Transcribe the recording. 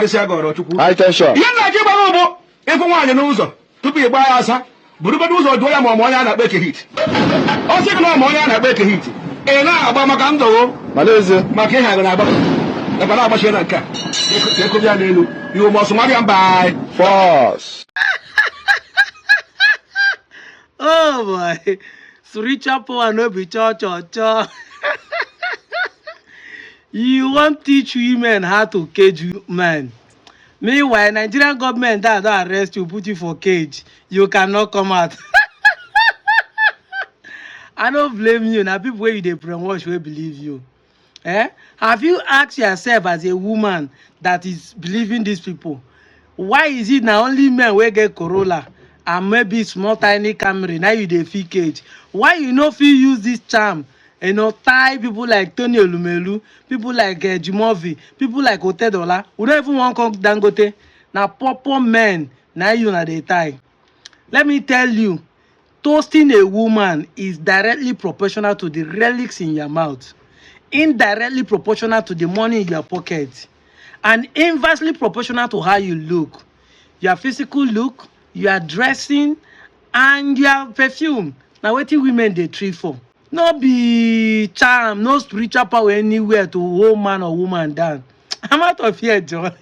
arịsị agọrọ Chukwu. High tension. Ihe nna gị gbara ụgbọ ịfụ nwaanyị n'ụzọ tupu ị gbaa ya asa burugodo ụzọ jụọ ya ma ọmụ onye a na-akpa ekehit. Ọ sị gị na ọmụ onye a na-akpa ekehit ị na-agba maka ndọgho maka ihe agụ na-agba nakwa na-agbachie na nke a ekobi ya n'elu you must marry am by force. Oh boy, spiritual power no be cho. You won't teach women how to cage men. Meanwhile, Nigerian government that arrest you, put you for cage, you cannot come out. I don't blame you. Now people where you they brainwash will believe you. Have you asked yourself as a woman that is believing these people, why is it now only men will get Corolla and maybe small tiny Camry? Now you they feel cage. Why you no feel use this charm? You know, tie people like Tony Olumelu, people like Jumovi, people like Otedola. We don't even want to come Dangote. Now, poor men, now you know they tie. Let me tell you, toasting a woman is directly proportional to the relics in your mouth, indirectly proportional to the money in your pocket, and inversely proportional to how you look. Your physical look, your dressing, and your perfume. Now, what do women they treat for? No be charm, no spiritual power anywhere to hold man or woman down. I'm out of here, John.